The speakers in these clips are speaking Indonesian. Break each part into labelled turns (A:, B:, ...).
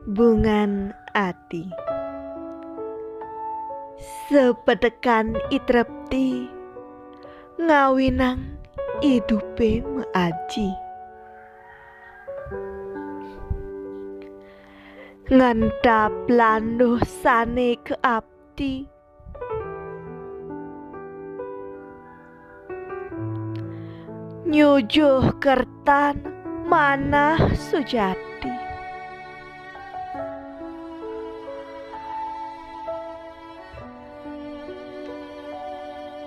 A: Bungan ati sepetekan itrepti ngawinang idupe meaji ngantap landuh sane ke abdi nyujuh kertan manah sujati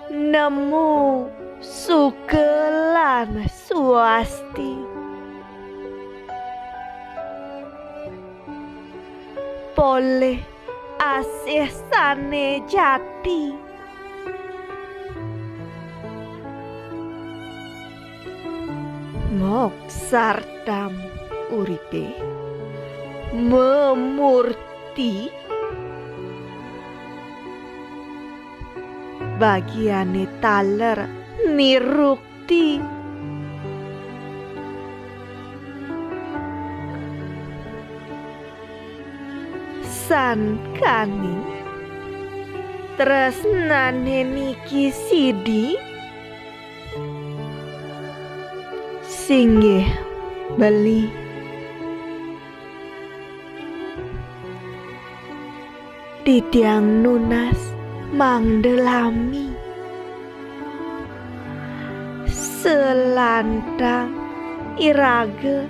A: nemu sukelan swasti poleh asih sane jati mok sartam uripe memurti bagiane taler nirukti san kaning tresnane niki sidi singgih beli titiang nunas mangdelami selantang irage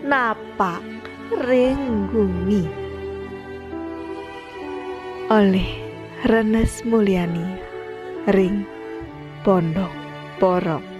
A: napak renggumi oleh Renes Mulyani ring Pondok Porok.